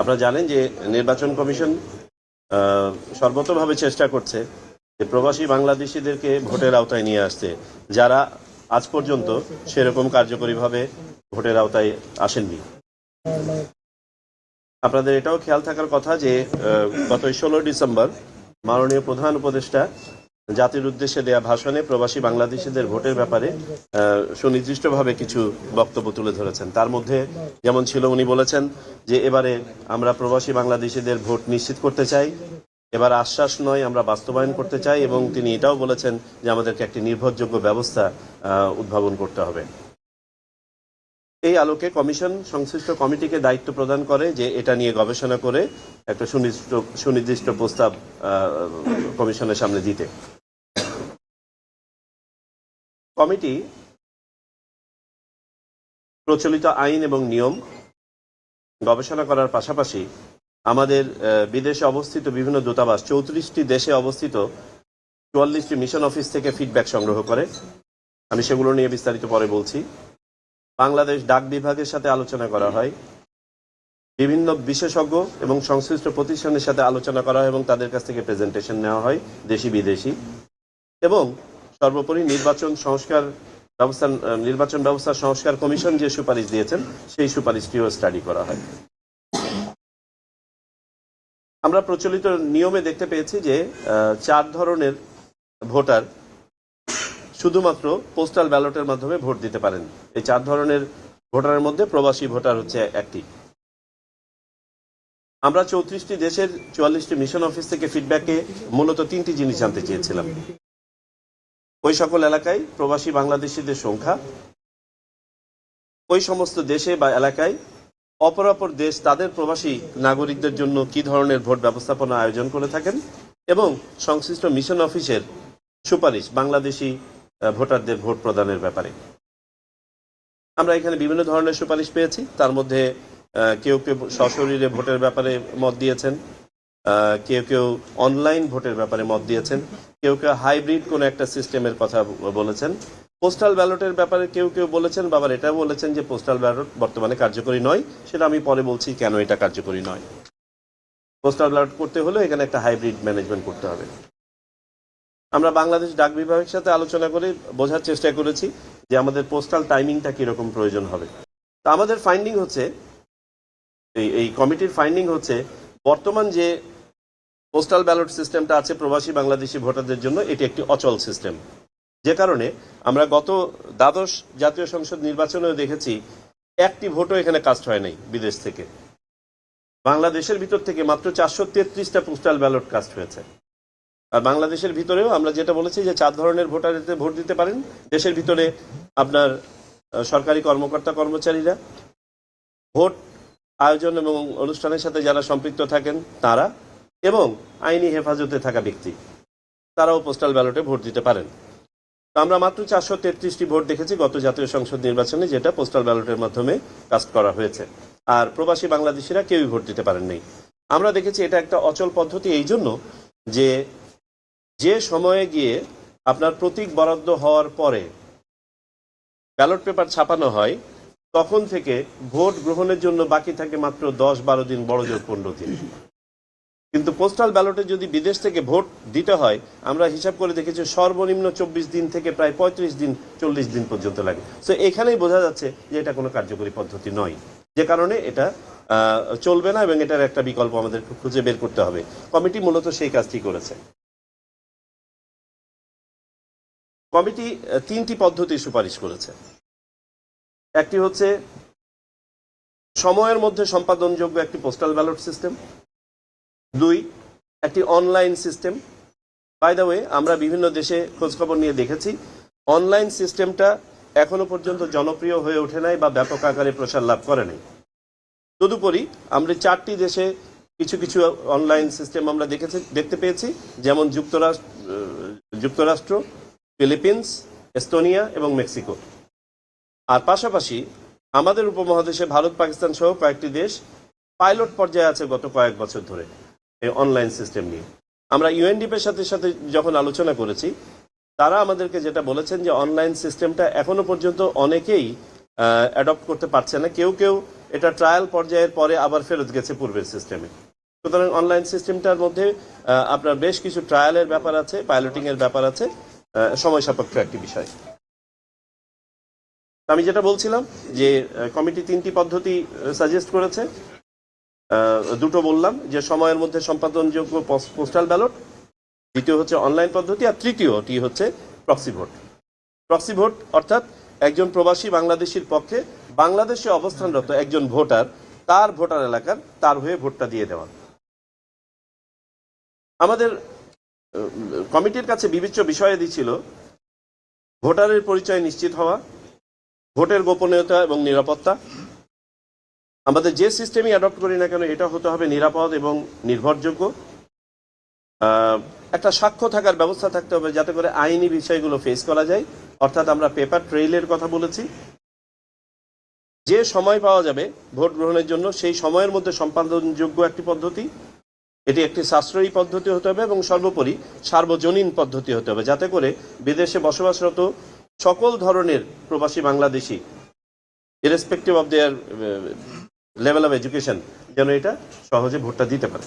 আপনারা জানেন যে নির্বাচন কমিশন সর্বতভাবে চেষ্টা করছে যে প্রবাসী বাংলাদেশিদেরকে ভোটের আওতায় নিয়ে আসতে, যারা আজ পর্যন্ত সেরকম কার্যকরীভাবে ভোটের আওতায় আসেননি। আপনাদের এটাও খেয়াল থাকার কথা যে গত 16 ডিসেম্বর মাননীয় প্রধান উপদেষ্টা জাতির উদ্দেশ্যে দেয়া ভাষণে প্রবাসী বাংলাদেশিদের ভোটের ব্যাপারে সুনির্দিষ্টভাবে কিছু বক্তব্য তুলে ধরেছেন। তার মধ্যে যেমন ছিল, উনি বলেছেন যে এবারে আমরা প্রবাসী বাংলাদেশিদের ভোট নিশ্চিত করতে চাই, এবার আশ্বাস নয় আমরা বাস্তবায়ন করতে চাই, এবং তিনি এটাও বলেছেন যে আমাদেরকে একটি নির্ভরযোগ্য ব্যবস্থা উদ্ভাবন করতে হবে। এই আলোকে কমিশন সংশ্লিষ্ট কমিটিকে দায়িত্ব প্রদান করে যে এটা নিয়ে গবেষণা করে একটা সুনির্দিষ্ট প্রস্তাব কমিশনের সামনে দিতে। কমিটি প্রচলিত আইন এবং নিয়ম গবেষণা করার পাশাপাশি আমাদের বিদেশে অবস্থিত বিভিন্ন দূতাবাস, 34টি দেশে অবস্থিত 44টি মিশন অফিস থেকে ফিডব্যাক সংগ্রহ করে। আমি সেগুলো নিয়ে বিস্তারিত পরে বলছি। বাংলাদেশ ডাক বিভাগের সাথে আলোচনা করা হয়, বিভিন্ন বিশেষজ্ঞ এবং সংশ্লিষ্ট প্রতিষ্ঠানের সাথে আলোচনা করা হয় এবং তাদের কাছ থেকে প্রেজেন্টেশন নেওয়া হয়, দেশি বিদেশি। এবং সর্বোপরি নির্বাচন ব্যবস্থা সংস্কার কমিশন যে সুপারিশ দিয়েছেন সেই সুপারিশটিও স্টাডি করা হয়। আমরা প্রচলিত নিয়মে দেখতে পেয়েছি যে 4 ধরনের ভোটার শুধুমাত্র পোস্টাল ব্যালটের মাধ্যমে ভোট দিতে পারেন। এই 4 ধরনের ভোটারের মধ্যে প্রবাসী ভোটার হচ্ছে একটি। আমরা 34টি দেশের 44টি মিশন অফিস থেকে ফিডব্যাকে মূলত 3টি জিনিস জানতে চেয়েছিলাম। ওই সকল এলাকায় প্রবাসী বাংলাদেশিদের সংখ্যা, ওই সমস্ত দেশে বা এলাকায় অপরাপর দেশ তাদের প্রবাসী নাগরিকদের জন্য কি ধরনের ভোট ব্যবস্থাপনা আয়োজন করে থাকেন, এবং সংশ্লিষ্ট মিশন অফিসের সুপারিশ বাংলাদেশি ভোটারদের ভোট প্রদানের ব্যাপারে। আমরা এখানে বিভিন্ন ধরনের সুপারিশ পেয়েছি। তার মধ্যে কেউ কেউ সশরীরে ভোটের ব্যাপারে মত দিয়েছেন, কেউ কেউ অনলাইন ভোটের ব্যাপারে মত দিয়েছেন, কেউ কেউ হাইব্রিড কোনো একটা সিস্টেমের কথা বলেছেন। পোস্টাল ব্যালটের ব্যাপারে কেউ কেউ বলেছেন, বাবার এটাও বলেছেন যে পোস্টাল ব্যালট বর্তমানে কার্যকরী নয়। সেটা আমি পরে বলছি কেন এটা কার্যকরী নয়। পোস্টাল ব্যালট করতে হলে এখানে একটা হাইব্রিড ম্যানেজমেন্ট করতে হবে। আমরা বাংলাদেশ ডাক বিভাগের সাথে আলোচনা করে বোঝার চেষ্টা করেছি যে আমাদের পোস্টাল টাইমিংটা কিরকম প্রয়োজন হবে। তা আমাদের ফাইন্ডিং হচ্ছে, এই কমিটির ফাইন্ডিং হচ্ছে, বর্তমান যে পোস্টাল ব্যালট সিস্টেমটা আছে প্রবাসী বাংলাদেশি ভোটারদের জন্য, এটি একটি অচল সিস্টেম। যে কারণে আমরা গত দ্বাদশ জাতীয় সংসদ নির্বাচনেও দেখেছি একটি ভোটও এখানে কাস্ট হয় নাই বিদেশ থেকে। বাংলাদেশের ভিতর থেকে মাত্র 433টা পোস্টাল ব্যালট কাস্ট হয়েছে। আর বাংলাদেশের ভিতরেও আমরা যেটা বলেছি যে 4 ধরনের ভোটার ভোট দিতে পারেন। দেশের ভিতরে আপনার সরকারি কর্মকর্তা কর্মচারীরা, ভোট আয়োজন এবং অনুষ্ঠানের সাথে যারা সম্পৃক্ত থাকেন তারা, এবং আইনি হেফাজতে থাকা ব্যক্তি, তারাও পোস্টাল ব্যালটে ভোট দিতে পারেন। তো আমরা মাত্র 433টি ভোট দেখেছি গত জাতীয় সংসদ নির্বাচনে, যেটা পোস্টাল ব্যালটের মাধ্যমে কাস্ট করা হয়েছে। আর প্রবাসী বাংলাদেশিরা কেউই ভোট দিতে পারেন নাই। আমরা দেখেছি এটা একটা অচল পদ্ধতি এই জন্য যে সময়ে গিয়ে আপনার প্রতীক বরাদ্দ হওয়ার পরে ব্যালট পেপার ছাপানো হয়, তখন থেকে ভোট গ্রহণের জন্য বাকি থাকে মাত্র 10-12 দিন, বড় জোর 15 দিন। কিন্তু পোস্টাল ব্যালটে যদি বিদেশ থেকে ভোট দিতে হয়, আমরা হিসাব করে দেখেছি সর্বনিম্ন 24 দিন থেকে প্রায় 35 দিন 40 দিন পর্যন্ত লাগে। তো এখানেই বোঝা যাচ্ছে যে এটা কোনো কার্যকরী পদ্ধতি নয়, যে কারণে এটা চলবে না এবং এটার একটা বিকল্প আমাদের খুঁজে বের করতে হবে। কমিটি মূলত সেই কাজটি করেছে। কমিটি 3টি পদ্ধতি সুপারিশ করেছে। একটি হচ্ছে সময়ের মধ্যে সম্পাদনযোগ্য একটি পোস্টাল ব্যালট সিস্টেম। 2, একটি online system. By the way, আমরা বিভিন্ন দেশে খোঁজখবর নিয়ে দেখেছি অনলাইন সিস্টেমটা এখনো পর্যন্ত জনপ্রিয় হয়ে ওঠে নাই বা ব্যাপক আকারে প্রসার লাভ করে নাই। তদুপরি আমরা 4টি দেশে কিছু কিছু অনলাইন সিস্টেম আমরা দেখতে পেয়েছি, যেমন যুক্তরাষ্ট্র, ফিলিপিন্স, এস্তোনিয়া এবং মেক্সিকো। আর পাশাপাশি আমাদের উপমহাদেশে ভারত, পাকিস্তান সহ কয়েকটি দেশ পাইলট পর্যায়ে আছে গত কয়েক বছর ধরে এই অনলাইন সিস্টেম নিয়ে। আমরা ইউএনডিপির সাথে যখন আলোচনা করেছি, তারা আমাদেরকে যেটা বলেছেন যে অনলাইন সিস্টেমটা এখনো পর্যন্ত অনেকেই অ্যাডপ্ট করতে পারছে না। কেউ কেউ এটা ট্রায়াল পর্যায়ের পরে আবার ফেরত গেছে পূর্বের সিস্টেমে। সুতরাং অনলাইন সিস্টেমটার মধ্যে আপনার বেশ কিছু ট্রায়ালের ব্যাপার আছে, পাইলটিং এর ব্যাপার আছে, সময় সাপেক্ষ একটি বিষয়। আমি যেটা বলছিলাম যে কমিটি 3টি পদ্ধতি সাজেস্ট করেছে। দুটো বললাম যে সময়ের মধ্যে সম্পাদনযোগ্য পোস্টাল ব্যালট, দ্বিতীয় হচ্ছে অনলাইন পদ্ধতি, আর তৃতীয়টি হচ্ছে প্রক্সি ভোট। প্রক্সি ভোট অর্থাৎ একজন প্রবাসী বাংলাদেশির পক্ষে বাংলাদেশে অবস্থানরত একজন ভোটার তার ভোটার এলাকার তার হয়ে ভোটটা দিয়ে দেওয়া। আমাদের কমিটির কাছে বিবেচ্য বিষয়াদি ছিল ভোটারের পরিচয় নিশ্চিত হওয়া, ভোটের গোপনীয়তা এবং নিরাপত্তা। আমাদের যে সিস্টেমই অ্যাডপ্ট করি না কেন এটা হতে হবে নিরাপদ এবং নির্ভরযোগ্য। একটা সাক্ষ্য থাকার ব্যবস্থা থাকতে হবে যাতে করে আইনি বিষয়গুলো ফেস করা যায়, অর্থাৎ আমরা পেপার ট্রেইলের কথা বলেছি। যে সময় পাওয়া যাবে ভোট গ্রহণের জন্য সেই সময়ের মধ্যে সম্পাদনযোগ্য একটি পদ্ধতি, এটি একটি সাশ্রয়ী পদ্ধতি হতে হবে এবং সর্বোপরি সার্বজনীন পদ্ধতি হতে হবে যাতে করে বিদেশে বসবাসরত সকল ধরনের প্রবাসী Bangladeshi irrespective of their level of education যেন এটা সহজে ভোটটা দিতে পারে।